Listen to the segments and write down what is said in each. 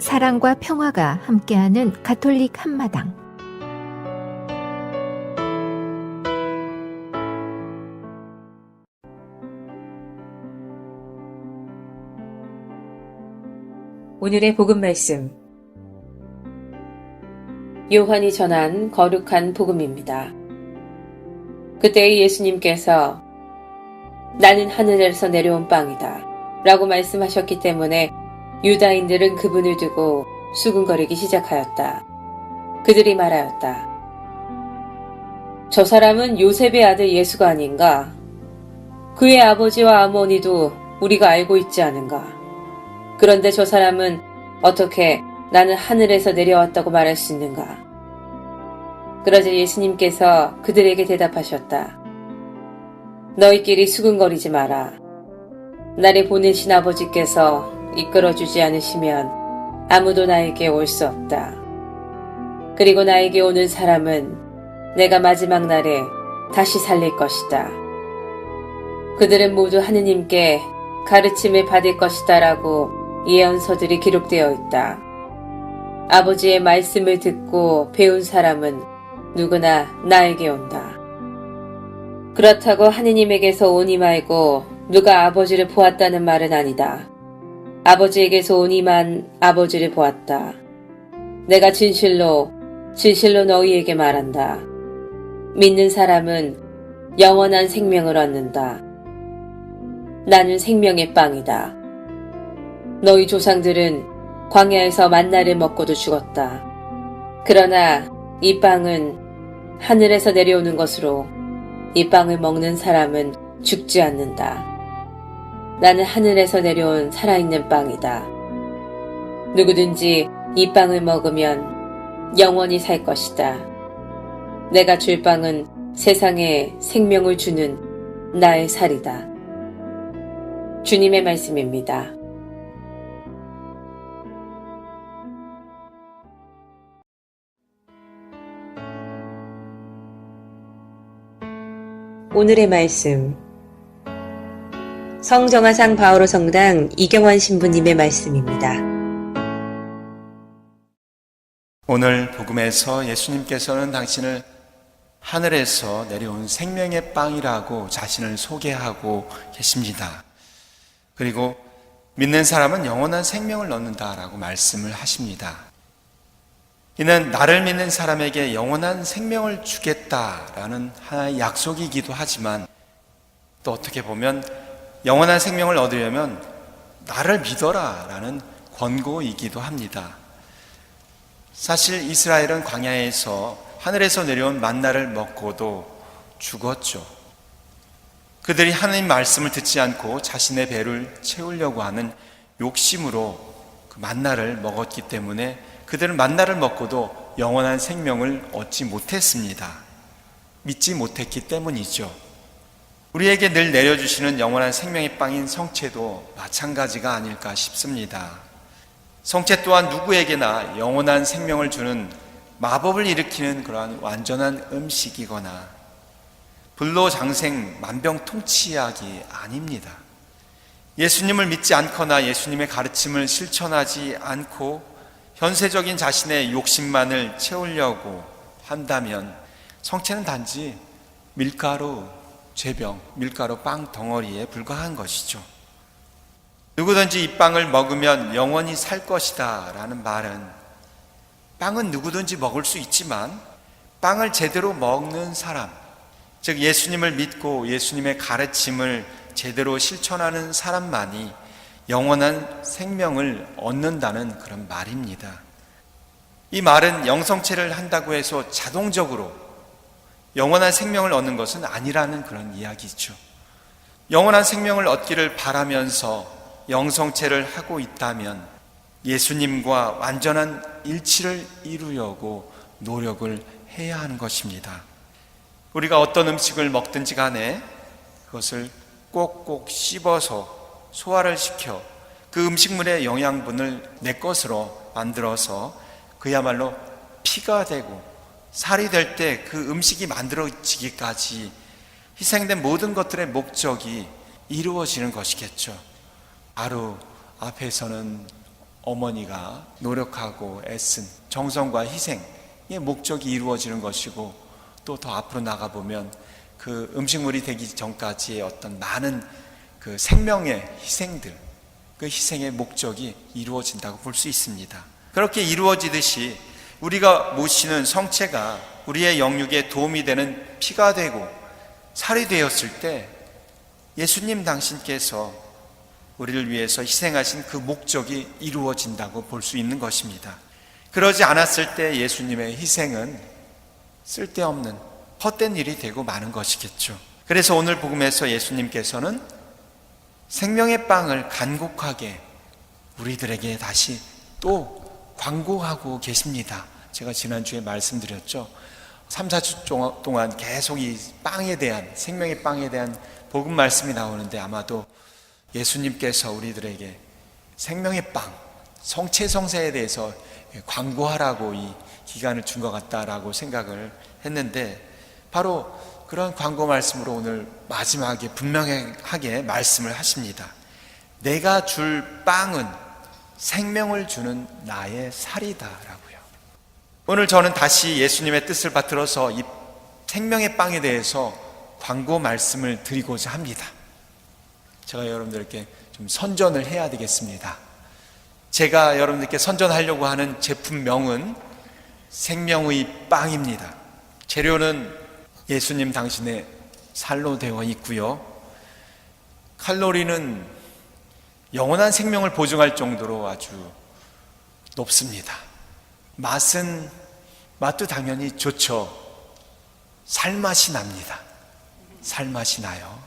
사랑과 평화가 함께하는 가톨릭 한마당. 오늘의 복음 말씀, 요한이 전한 거룩한 복음입니다. 그때 예수님께서 나는 하늘에서 내려온 빵이다 라고 말씀하셨기 때문에 유다인들은 그분을 두고 수군거리기 시작하였다. 그들이 말하였다. 저 사람은 요셉의 아들 예수가 아닌가? 그의 아버지와 어머니도 우리가 알고 있지 않은가? 그런데 저 사람은 어떻게 나는 하늘에서 내려왔다고 말할 수 있는가? 그러자 예수님께서 그들에게 대답하셨다. 너희끼리 수군거리지 마라. 나를 보내신 아버지께서 이끌어주지 않으시면 아무도 나에게 올 수 없다. 그리고 나에게 오는 사람은 내가 마지막 날에 다시 살릴 것이다. 그들은 모두 하느님께 가르침을 받을 것이다 라고 예언서들이 기록되어 있다. 아버지의 말씀을 듣고 배운 사람은 누구나 나에게 온다. 그렇다고 하느님에게서 오니 말고 누가 아버지를 보았다는 말은 아니다. 아버지에게서 오니만 아버지를 보았다. 내가 진실로 너희에게 말한다. 믿는 사람은 영원한 생명을 얻는다. 나는 생명의 빵이다. 너희 조상들은 광야에서 만나를 먹고도 죽었다. 그러나 이 빵은 하늘에서 내려오는 것으로 이 빵을 먹는 사람은 죽지 않는다. 나는 하늘에서 내려온 살아있는 빵이다. 누구든지 이 빵을 먹으면 영원히 살 것이다. 내가 줄 빵은 세상에 생명을 주는 나의 살이다. 주님의 말씀입니다. 오늘의 말씀, 성정화상 바오로 성당 이경환 신부님의 말씀입니다. 오늘 복음에서 예수님께서는 당신을 하늘에서 내려온 생명의 빵이라고 자신을 소개하고 계십니다. 그리고 믿는 사람은 영원한 생명을 얻는다라고 말씀을 하십니다. 이는 나를 믿는 사람에게 영원한 생명을 주겠다라는 하나의 약속이기도 하지만 또 어떻게 보면 영원한 생명을 얻으려면 나를 믿어라라는 권고이기도 합니다. 사실 이스라엘은 광야에서 하늘에서 내려온 만나를 먹고도 죽었죠. 그들이 하나님 말씀을 듣지 않고 자신의 배를 채우려고 하는 욕심으로 그 만나를 먹었기 때문에 그들은 만나를 먹고도 영원한 생명을 얻지 못했습니다. 믿지 못했기 때문이죠. 우리에게 늘 내려주시는 영원한 생명의 빵인 성체도 마찬가지가 아닐까 싶습니다. 성체 또한 누구에게나 영원한 생명을 주는 마법을 일으키는 그러한 완전한 음식이거나 불로장생 만병통치약이 아닙니다. 예수님을 믿지 않거나 예수님의 가르침을 실천하지 않고 현세적인 자신의 욕심만을 채우려고 한다면 성체는 단지 밀가루 죄병, 밀가루 빵 덩어리에 불과한 것이죠. 누구든지 이 빵을 먹으면 영원히 살 것이다 라는 말은 빵은 누구든지 먹을 수 있지만 빵을 제대로 먹는 사람, 즉 예수님을 믿고 예수님의 가르침을 제대로 실천하는 사람만이 영원한 생명을 얻는다는 그런 말입니다. 이 말은 영성체를 한다고 해서 자동적으로 영원한 생명을 얻는 것은 아니라는 그런 이야기죠. 영원한 생명을 얻기를 바라면서 영성체를 하고 있다면 예수님과 완전한 일치를 이루려고 노력을 해야 하는 것입니다. 우리가 어떤 음식을 먹든지 간에 그것을 꼭꼭 씹어서 소화를 시켜 그 음식물의 영양분을 내 것으로 만들어서 그야말로 피가 되고 살이 될 때 그 음식이 만들어지기까지 희생된 모든 것들의 목적이 이루어지는 것이겠죠. 바로 앞에서는 어머니가 노력하고 애쓴 정성과 희생의 목적이 이루어지는 것이고, 또 더 앞으로 나가보면 그 음식물이 되기 전까지의 어떤 많은 그 생명의 희생들, 그 희생의 목적이 이루어진다고 볼 수 있습니다. 그렇게 이루어지듯이 우리가 모시는 성체가 우리의 영육에 도움이 되는 피가 되고 살이 되었을 때 예수님 당신께서 우리를 위해서 희생하신 그 목적이 이루어진다고 볼 수 있는 것입니다. 그러지 않았을 때 예수님의 희생은 쓸데없는 헛된 일이 되고 마는 것이겠죠. 그래서 오늘 복음에서 예수님께서는 생명의 빵을 간곡하게 우리들에게 다시 또 광고하고 계십니다. 제가 지난주에 말씀드렸죠. 3, 4주 동안 계속 이 빵에 대한, 생명의 빵에 대한 복음 말씀이 나오는데, 아마도 예수님께서 우리들에게 생명의 빵, 성체성사에 대해서 광고하라고 이 기간을 준 것 같다라고 생각을 했는데, 바로 그런 광고 말씀으로 오늘 마지막에 분명하게 말씀을 하십니다. 내가 줄 빵은 생명을 주는 나의 살이다 라고요. 오늘 저는 다시 예수님의 뜻을 받들어서 이 생명의 빵에 대해서 광고 말씀을 드리고자 합니다. 제가 여러분들께 좀 선전을 해야 되겠습니다. 제가 여러분들께 선전하려고 하는 제품명은 생명의 빵입니다. 재료는 예수님 당신의 살로 되어 있고요. 칼로리는 영원한 생명을 보증할 정도로 아주 높습니다. 맛도 당연히 좋죠. 살맛이 납니다. 살맛이 나요.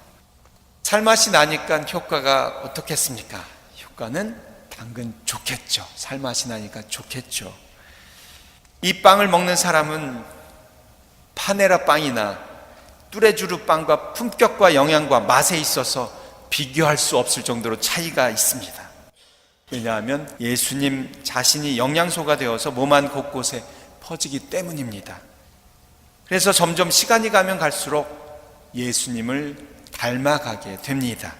살맛이 나니까 효과가 어떻겠습니까? 효과는 당근 좋겠죠. 살맛이 나니까 좋겠죠. 이 빵을 먹는 사람은 파네라 빵이나 뚜레쥬르 빵과 품격과 영양과 맛에 있어서 비교할 수 없을 정도로 차이가 있습니다. 왜냐하면 예수님 자신이 영양소가 되어서 몸 안 곳곳에 퍼지기 때문입니다. 그래서 점점 시간이 가면 갈수록 예수님을 닮아가게 됩니다.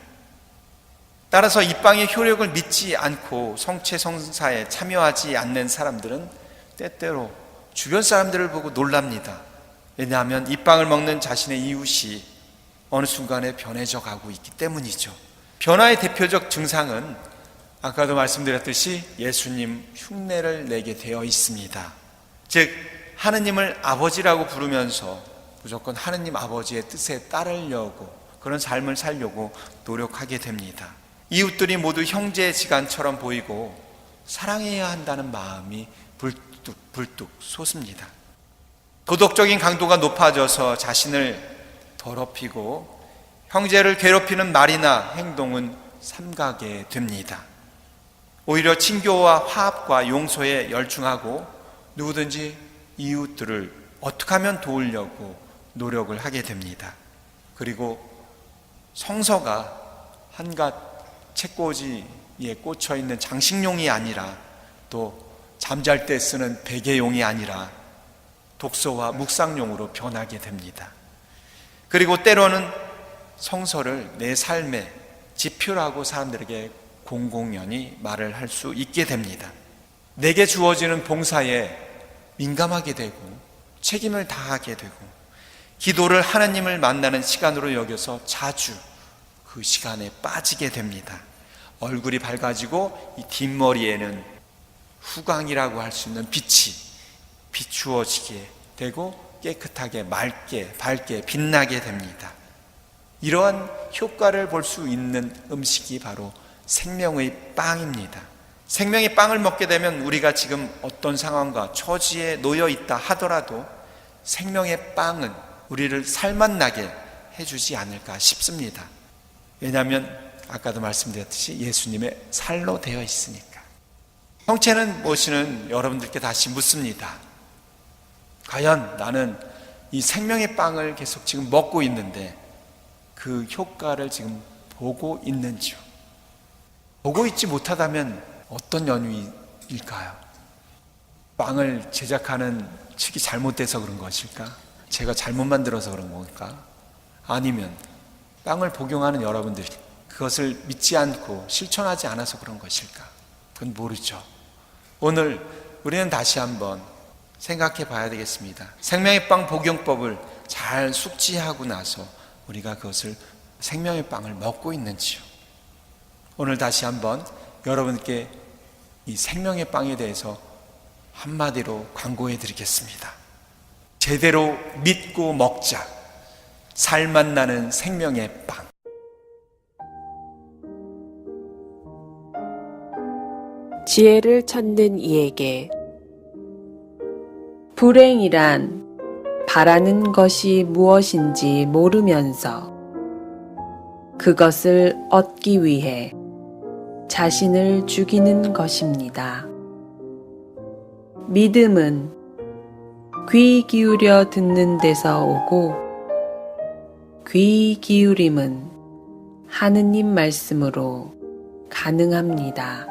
따라서 이 빵의 효력을 믿지 않고 성체성사에 참여하지 않는 사람들은 때때로 주변 사람들을 보고 놀랍니다. 왜냐하면 이 빵을 먹는 자신의 이웃이 어느 순간에 변해져 가고 있기 때문이죠. 변화의 대표적 증상은 아까도 말씀드렸듯이 예수님 흉내를 내게 되어 있습니다. 즉 하느님을 아버지라고 부르면서 무조건 하느님 아버지의 뜻에 따르려고, 그런 삶을 살려고 노력하게 됩니다. 이웃들이 모두 형제지간처럼 보이고 사랑해야 한다는 마음이 불뚝 솟습니다. 도덕적인 강도가 높아져서 자신을 더럽히고 형제를 괴롭히는 말이나 행동은 삼가게 됩니다. 오히려 친교와 화합과 용서에 열중하고 누구든지 이웃들을 어떻게 하면 도우려고 노력을 하게 됩니다. 그리고 성서가 한갓 책꽂이에 꽂혀 있는 장식용이 아니라, 또 잠잘 때 쓰는 베개용이 아니라 독서와 묵상용으로 변하게 됩니다. 그리고 때로는 성서를 내 삶의 지표라고 사람들에게 공공연히 말을 할 수 있게 됩니다. 내게 주어지는 봉사에 민감하게 되고 책임을 다하게 되고 기도를 하나님을 만나는 시간으로 여겨서 자주 그 시간에 빠지게 됩니다. 얼굴이 밝아지고 이 뒷머리에는 후광이라고 할 수 있는 빛이 비추어지게 되고 깨끗하게 맑게 밝게 빛나게 됩니다. 이러한 효과를 볼 수 있는 음식이 바로 생명의 빵입니다. 생명의 빵을 먹게 되면 우리가 지금 어떤 상황과 처지에 놓여 있다 하더라도 생명의 빵은 우리를 살맛나게 해주지 않을까 싶습니다. 왜냐하면 아까도 말씀드렸듯이 예수님의 살로 되어 있으니까. 형체는 무엇이는 여러분들께 다시 묻습니다. 과연 나는 이 생명의 빵을 계속 지금 먹고 있는데 그 효과를 지금 보고 있는지요? 보고 있지 못하다면 어떤 연유일까요? 빵을 제작하는 측이 잘못돼서 그런 것일까? 제가 잘못 만들어서 그런 걸까? 아니면 빵을 복용하는 여러분들이 그것을 믿지 않고 실천하지 않아서 그런 것일까? 그건 모르죠. 오늘 우리는 다시 한번 생각해 봐야 되겠습니다. 생명의 빵 복용법을 잘 숙지하고 나서 우리가 그것을 생명의 빵을 먹고 있는지요. 오늘 다시 한번 여러분께 이 생명의 빵에 대해서 한마디로 광고해 드리겠습니다. 제대로 믿고 먹자. 살맛 나는 생명의 빵. 지혜를 찾는 이에게 불행이란 바라는 것이 무엇인지 모르면서 그것을 얻기 위해 자신을 죽이는 것입니다. 믿음은 귀 기울여 듣는 데서 오고 귀 기울임은 하느님 말씀으로 가능합니다.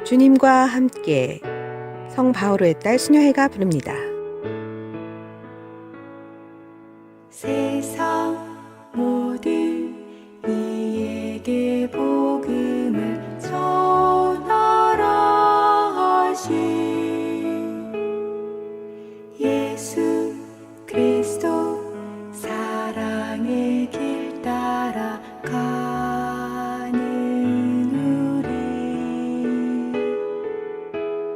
주님과 함께 성 바오로의 딸 수녀회가 부릅니다. 세상 모든 이에게 복음을 전하라 하신 예수 그리스도 사랑의 길 따라가는 우리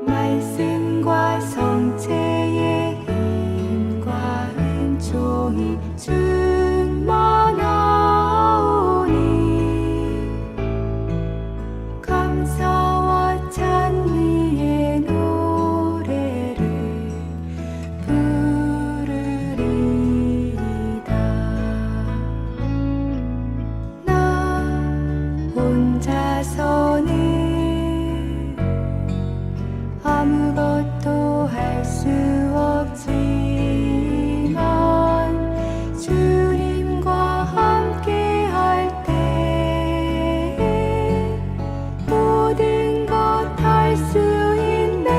말씀과 성체의 힘과 은총이 충만하오니 감사와 찬미의 노래를 부르리이다. 나 혼자서는 아무것도 할 수 없지만 주님과 함께 할 때 모든 것 할 수 있네.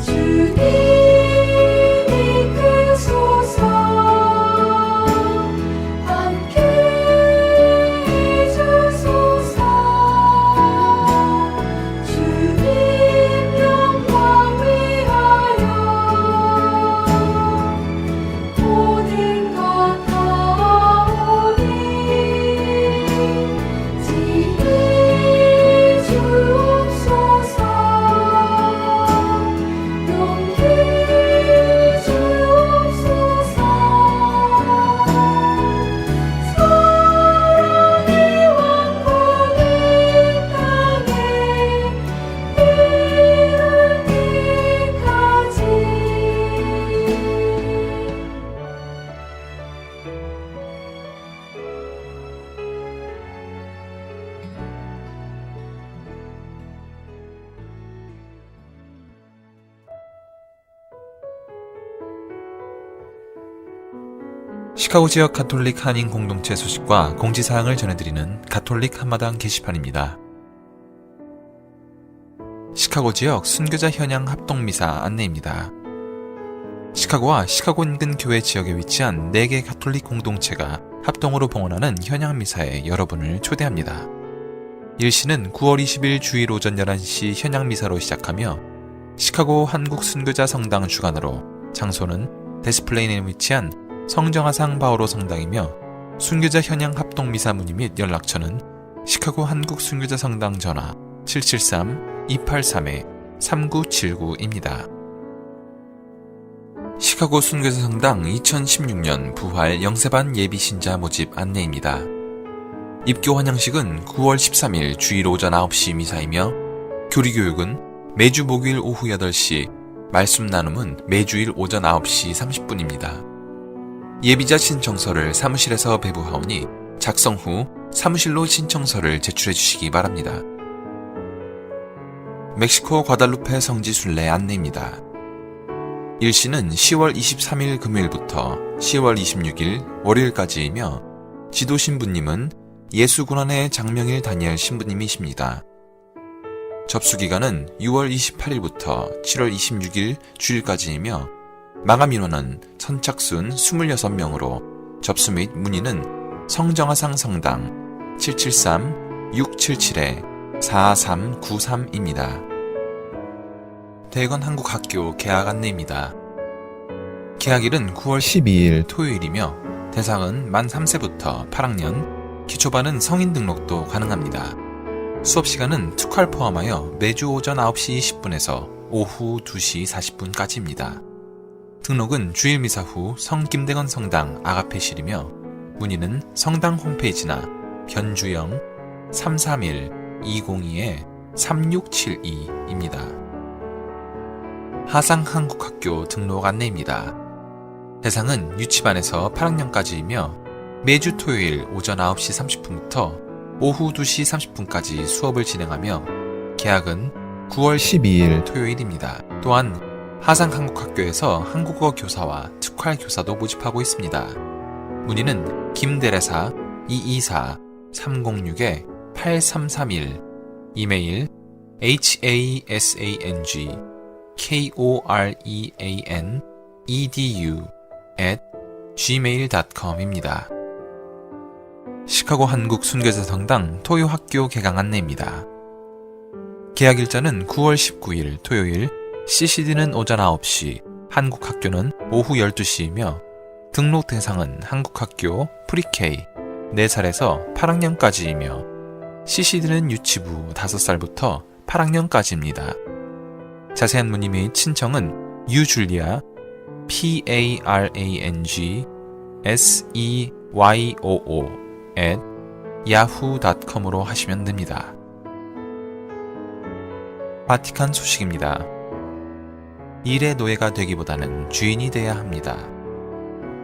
주님이 크소서 함께 해주소서. 주님 영광 위하여 모든 것 하오니 지혜 주옵소서. 용기 주옵소서. 사랑의 왕국이 땅에 이르기까지. 시카고 지역 가톨릭 한인 공동체 소식과 공지사항을 전해드리는 가톨릭 한마당 게시판입니다. 시카고 지역 순교자 현양 합동미사 안내입니다. 시카고와 시카고 인근 교회 지역에 위치한 4개 가톨릭 공동체가 합동으로 봉헌하는 현양미사에 여러분을 초대합니다. 일시는 9월 20일 주일 오전 11시 현양미사로 시작하며 시카고 한국 순교자 성당 주관으로 장소는 데스플레인에 위치한 성정하상 바오로 성당이며 순교자 현양 합동미사 문의 및 연락처는 시카고 한국 순교자 성당 전화 773-283-3979입니다. 시카고 순교자 성당 2016년 부활 영세반 예비신자 모집 안내입니다. 입교 환영식은 9월 13일 주일 오전 9시 미사이며 교리교육은 매주 목요일 오후 8시, 말씀 나눔은 매주일 오전 9시 30분입니다. 예비자 신청서를 사무실에서 배부하오니 작성 후 사무실로 신청서를 제출해 주시기 바랍니다. 멕시코 과달루페 성지 순례 안내입니다. 일시는 10월 23일 금요일부터 10월 26일 월요일까지이며 지도 신부님은 예수군안의 장명일 다니엘 신부님이십니다. 접수기간은 6월 28일부터 7월 26일 주일까지이며 마감 인원은 선착순 26명으로 접수 및 문의는 성정화상 성당 773-677-4393입니다. 대건 한국학교 개학 안내입니다. 개학일은 9월 12일 토요일이며 대상은 만 3세부터 8학년, 기초반은 성인 등록도 가능합니다. 수업시간은 특활 포함하여 매주 오전 9시 20분에서 오후 2시 40분까지입니다. 등록은 주일미사 후 성김대건 성당 아가페실이며 문의는 성당 홈페이지나 변주영 331-202-3672입니다. 하상한국학교 등록 안내입니다. 대상은 유치반에서 8학년까지이며 매주 토요일 오전 9시 30분부터 오후 2시 30분까지 수업을 진행하며 개학은 9월 12일 토요일입니다. 또한 하상한국학교에서 한국어 교사와 특활 교사도 모집하고 있습니다. 문의는 김대레사 224-306-8331 이메일 hasangkorean.edu@gmail.com입니다. 시카고 한국 순교자 성당 토요 학교 개강 안내입니다. 개학 일자는 9월 19일 토요일, CCD는 오전 9시, 한국학교는 오후 12시이며 등록 대상은 한국학교 프리K 4살에서 8학년까지이며 CCD는 유치부 5살부터 8학년까지입니다. 자세한 문의 및 신청은 유줄리아 PARANGSEYOO@yahoo.com으로 하시면 됩니다. 바티칸 소식입니다. 일의 노예가 되기보다는 주인이 돼야 합니다.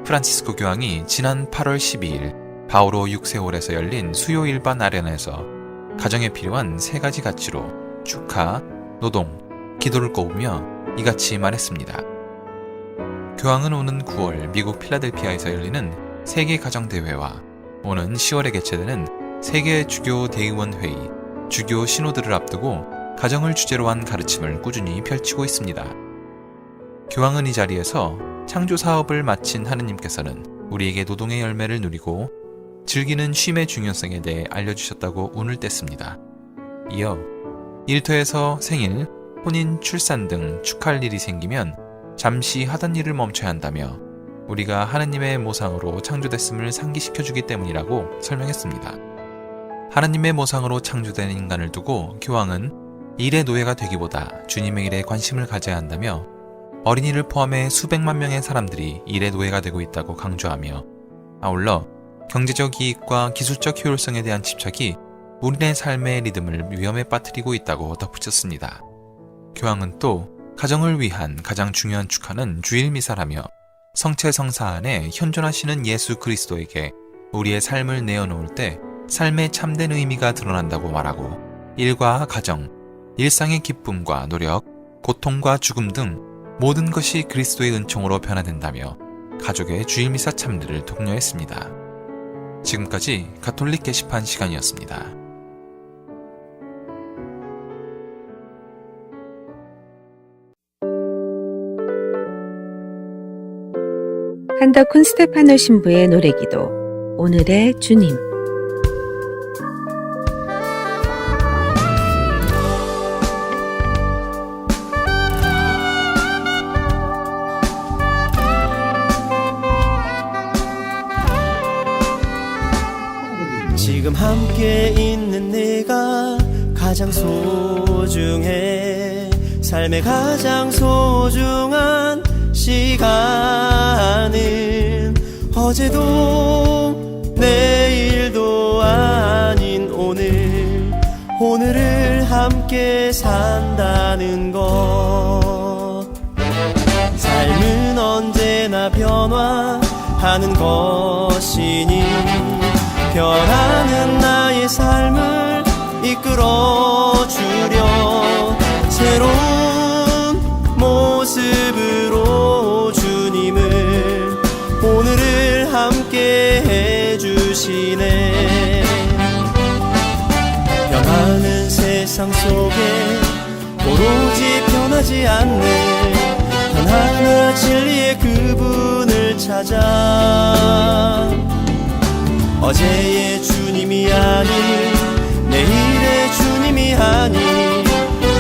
프란치스코 교황이 지난 8월 12일 바오로 6세홀에서 열린 수요 일반 아련에서 가정에 필요한 3가지 가치로 축하, 노동, 기도를 꼽으며 이같이 말했습니다. 교황은 오는 9월 미국 필라델피아에서 열리는 세계 가정대회와 오는 10월에 개최되는 세계 주교 대의원 회의, 주교 신호들을 앞두고 가정을 주제로 한 가르침을 꾸준히 펼치고 있습니다. 교황은 이 자리에서 창조 사업을 마친 하느님께서는 우리에게 노동의 열매를 누리고 즐기는 쉼의 중요성에 대해 알려주셨다고 운을 뗐습니다. 이어 일터에서 생일, 혼인, 출산 등 축하할 일이 생기면 잠시 하던 일을 멈춰야 한다며 우리가 하느님의 모상으로 창조됐음을 상기시켜주기 때문이라고 설명했습니다. 하느님의 모상으로 창조된 인간을 두고 교황은 일의 노예가 되기보다 주님의 일에 관심을 가져야 한다며 어린이를 포함해 수백만 명의 사람들이 일의 노예가 되고 있다고 강조하며 아울러 경제적 이익과 기술적 효율성에 대한 집착이 우리의 삶의 리듬을 위험에 빠뜨리고 있다고 덧붙였습니다. 교황은 또 가정을 위한 가장 중요한 축하는 주일미사라며 성체 성사 안에 현존하시는 예수 그리스도에게 우리의 삶을 내어놓을 때 삶의 참된 의미가 드러난다고 말하고 일과 가정, 일상의 기쁨과 노력, 고통과 죽음 등 모든 것이 그리스도의 은총으로 변화된다며 가족의 주일미사 참배를 독려했습니다. 지금까지 가톨릭 게시판 시간이었습니다. 한덕훈 스테파노 신부의 노래기도 오늘의 주님. 지금 함께 있는 내가 가장 소중해. 삶의 가장 소중한 시간은 어제도 내일도 아닌 오늘을 함께 산다는 것. 삶은 언제나 변화하는 것이니 변하는 나의 삶을 이끌어주려 새로운 모습으로 주님을 오늘을 함께 해주시네. 변하는 세상 세상 속에 오로지 변하지 않는 하나하나 진리의 그분을 찾아 어제의 주님이 아닌 내일의 주님이 아닌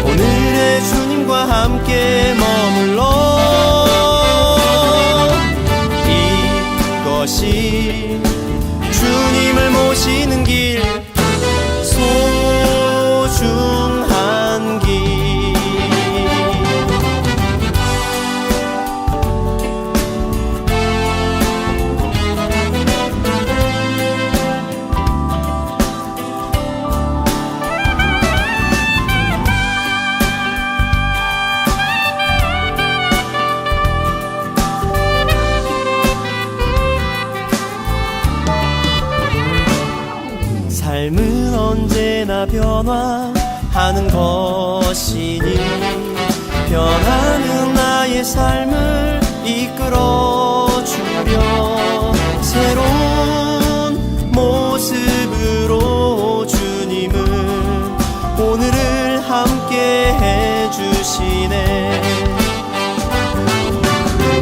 오늘의 주님과 함께 머물러 이것이 주님을 모시는 길 소중한 길 삶은 언제나 변화하는 것이니 변하는 나의 삶을 이끌어주려 새로운 모습으로 주님은 오늘을 함께 해주시네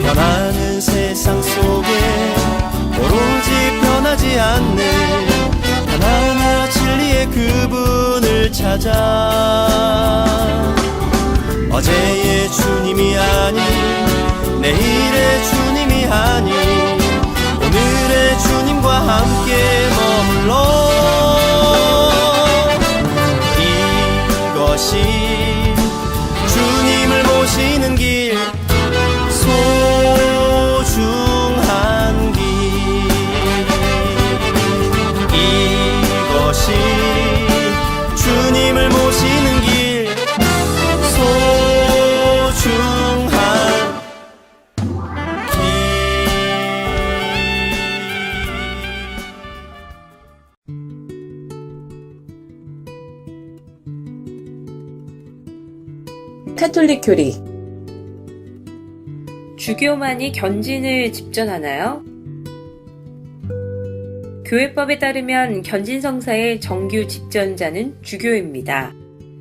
변하는 세상 속에 오로지 변하지 않는 하나하나 진리의 그분을 찾아 어제의 주님이 아닌 내일의 주님이 아닌 오늘의 주님과 함께 머물러 이것이 주님을 모시는 길 소중한 길 이것이 주님을 모시는 길 소중한 길 카톨릭 교리 주교만이 견진을 집전하나요? 교회법에 따르면 견진성사의 정규 집전자는 주교입니다.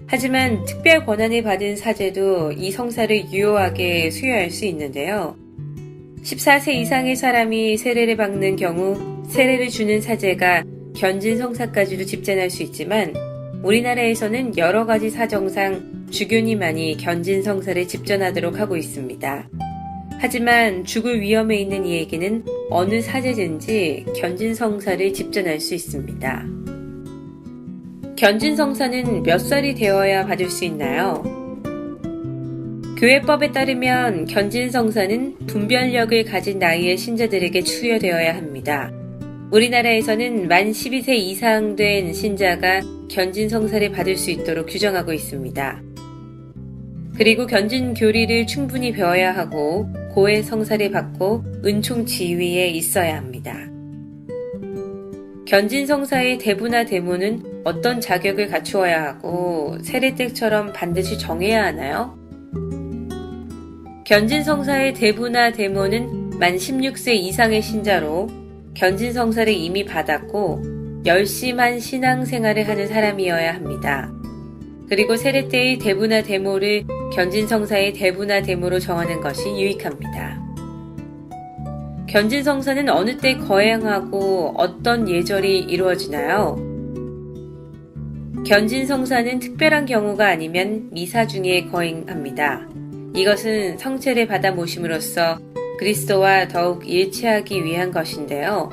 하지만 특별 권한을 받은 사제도 이 성사를 유효하게 수여할 수 있는데요. 14세 이상의 사람이 세례를 받는 경우 세례를 주는 사제가 견진성사까지도 집전할 수 있지만 우리나라에서는 여러 가지 사정상 주교님만이 견진성사를 집전하도록 하고 있습니다. 하지만 죽을 위험에 있는 이에게는 어느 사제든지 견진성사를 집전할 수 있습니다. 견진성사는 몇 살이 되어야 받을 수 있나요? 교회법에 따르면 견진성사는 분별력을 가진 나이의 신자들에게 수여되어야 합니다. 우리나라에서는 만 12세 이상 된 신자가 견진성사를 받을 수 있도록 규정하고 있습니다. 그리고 견진교리를 충분히 배워야 하고 고해 성사를 받고 은총 지위에 있어야 합니다. 견진성사의 대부나 대모는 어떤 자격을 갖추어야 하고 세례때처럼 반드시 정해야 하나요? 견진성사의 대부나 대모는 만 16세 이상의 신자로 견진성사를 이미 받았고 열심한 신앙생활을 하는 사람이어야 합니다. 그리고 세례 때의 대부나 대모를 견진성사의 대부나 대모로 정하는 것이 유익합니다. 견진성사는 어느 때 거행하고 어떤 예절이 이루어지나요? 견진성사는 특별한 경우가 아니면 미사 중에 거행합니다. 이것은 성체를 받아 모심으로써 그리스도와 더욱 일치하기 위한 것인데요.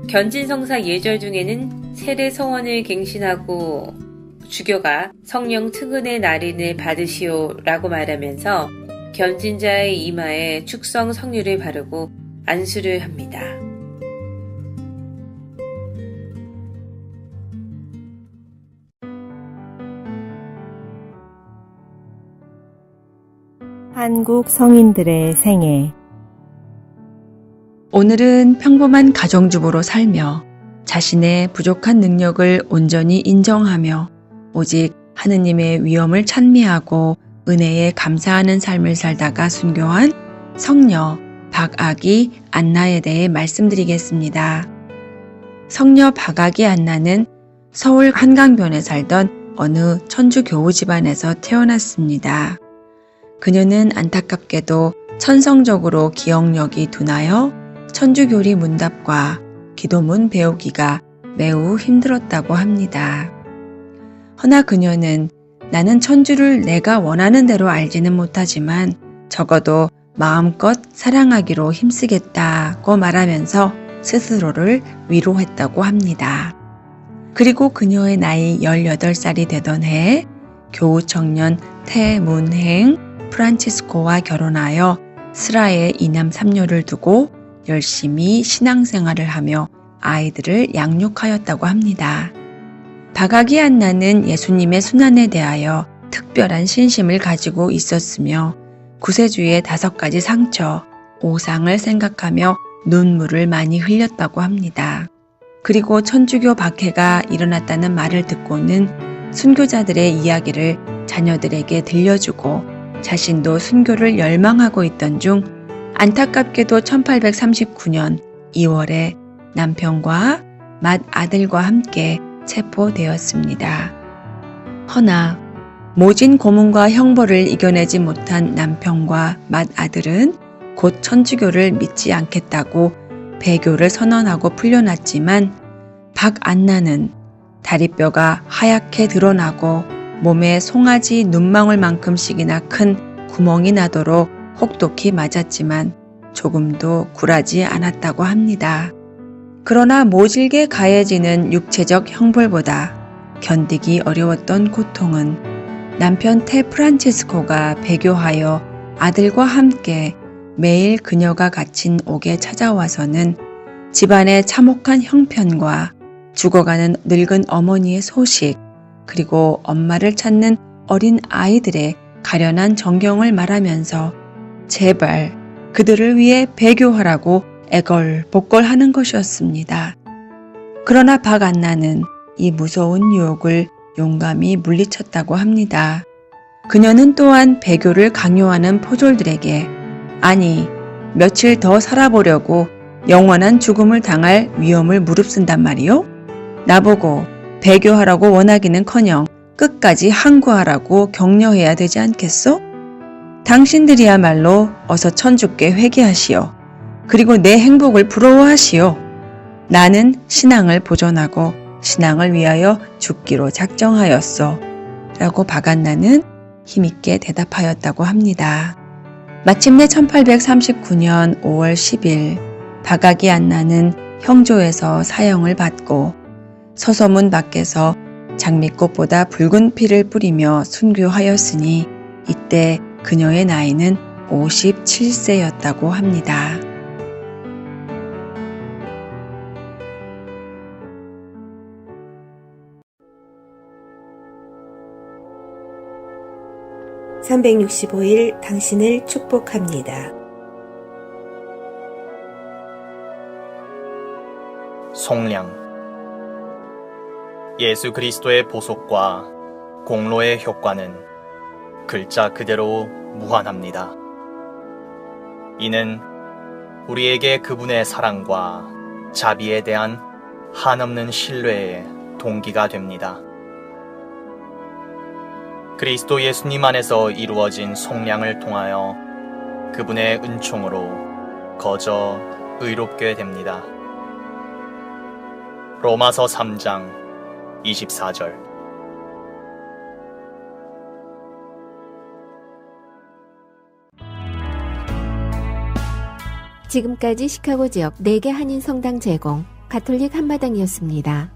견진성사 예절 중에는 세례 서원을 갱신하고 주교가 성령 특은의 날인을 받으시오 라고 말하면서 견진자의 이마에 축성 성유를 바르고 안수를 합니다. 한국 성인들의 생애. 오늘은 평범한 가정주부로 살며 자신의 부족한 능력을 온전히 인정하며 오직 하느님의 위엄을 찬미하고 은혜에 감사하는 삶을 살다가 순교한 성녀 박아기 안나에 대해 말씀드리겠습니다. 성녀 박아기 안나는 서울 한강변에 살던 어느 천주교우 집안에서 태어났습니다. 그녀는 안타깝게도 천성적으로 기억력이 둔하여 천주교리 문답과 기도문 배우기가 매우 힘들었다고 합니다. 허나 그녀는 나는 천주를 내가 원하는 대로 알지는 못하지만 적어도 마음껏 사랑하기로 힘쓰겠다고 말하면서 스스로를 위로했다고 합니다. 그리고 그녀의 나이 18살이 되던 해에 교우 청년 태문행 프란치스코와 결혼하여 스라에 2남 3녀를 두고 열심히 신앙생활을 하며 아이들을 양육하였다고 합니다. 박학이 안나는 예수님의 순환에 대하여 특별한 신심을 가지고 있었으며 구세주의 5가지 상처, 오상을 생각하며 눈물을 많이 흘렸다고 합니다. 그리고 천주교 박해가 일어났다는 말을 듣고는 순교자들의 이야기를 자녀들에게 들려주고 자신도 순교를 열망하고 있던 중 안타깝게도 1839년 2월에 남편과 맏아들과 함께 체포되었습니다. 허나 모진 고문과 형벌을 이겨내지 못한 남편과 맏아들은 곧 천주교를 믿지 않겠다고 배교를 선언하고 풀려났지만 박안나는 다리뼈가 하얗게 드러나고 몸에 송아지 눈망울만큼씩이나 큰 구멍이 나도록 혹독히 맞았지만 조금도 굴하지 않았다고 합니다. 그러나 모질게 가해지는 육체적 형벌보다 견디기 어려웠던 고통은 남편 테 프란치스코가 배교하여 아들과 함께 매일 그녀가 갇힌 옥에 찾아와서는 집안의 참혹한 형편과 죽어가는 늙은 어머니의 소식, 그리고 엄마를 찾는 어린 아이들의 가련한 정경을 말하면서 제발 그들을 위해 배교하라고 애걸복걸하는 것이었습니다. 그러나 박안나는 이 무서운 유혹을 용감히 물리쳤다고 합니다. 그녀는 또한 배교를 강요하는 포졸들에게 아니, 며칠 더 살아보려고 영원한 죽음을 당할 위험을 무릅쓴단 말이요? 나보고 배교하라고 원하기는커녕 끝까지 항구하라고 격려해야 되지 않겠소? 당신들이야말로 어서 천주께 회개하시오. 그리고 내 행복을 부러워하시오. 나는 신앙을 보존하고 신앙을 위하여 죽기로 작정하였소. 라고 박안나는 힘있게 대답하였다고 합니다. 마침내 1839년 5월 10일 박학이 안나는 형조에서 사형을 받고 서서문 밖에서 장미꽃보다 붉은 피를 뿌리며 순교하였으니 이때 그녀의 나이는 57세였다고 합니다. (365일) 당신을 축복합니다. 속량. 예수 그리스도의 보속과 공로의 효과는 글자 그대로 무한합니다. 이는 우리에게 그분의 사랑과 자비에 대한 한없는 신뢰의 동기가 됩니다. 그리스도 예수님 안에서 이루어진 속량을 통하여 그분의 은총으로 거저 의롭게 됩니다. 로마서 3장 24절. 지금까지 시카고 지역 4개 한인 성당 제공 가톨릭 한마당이었습니다.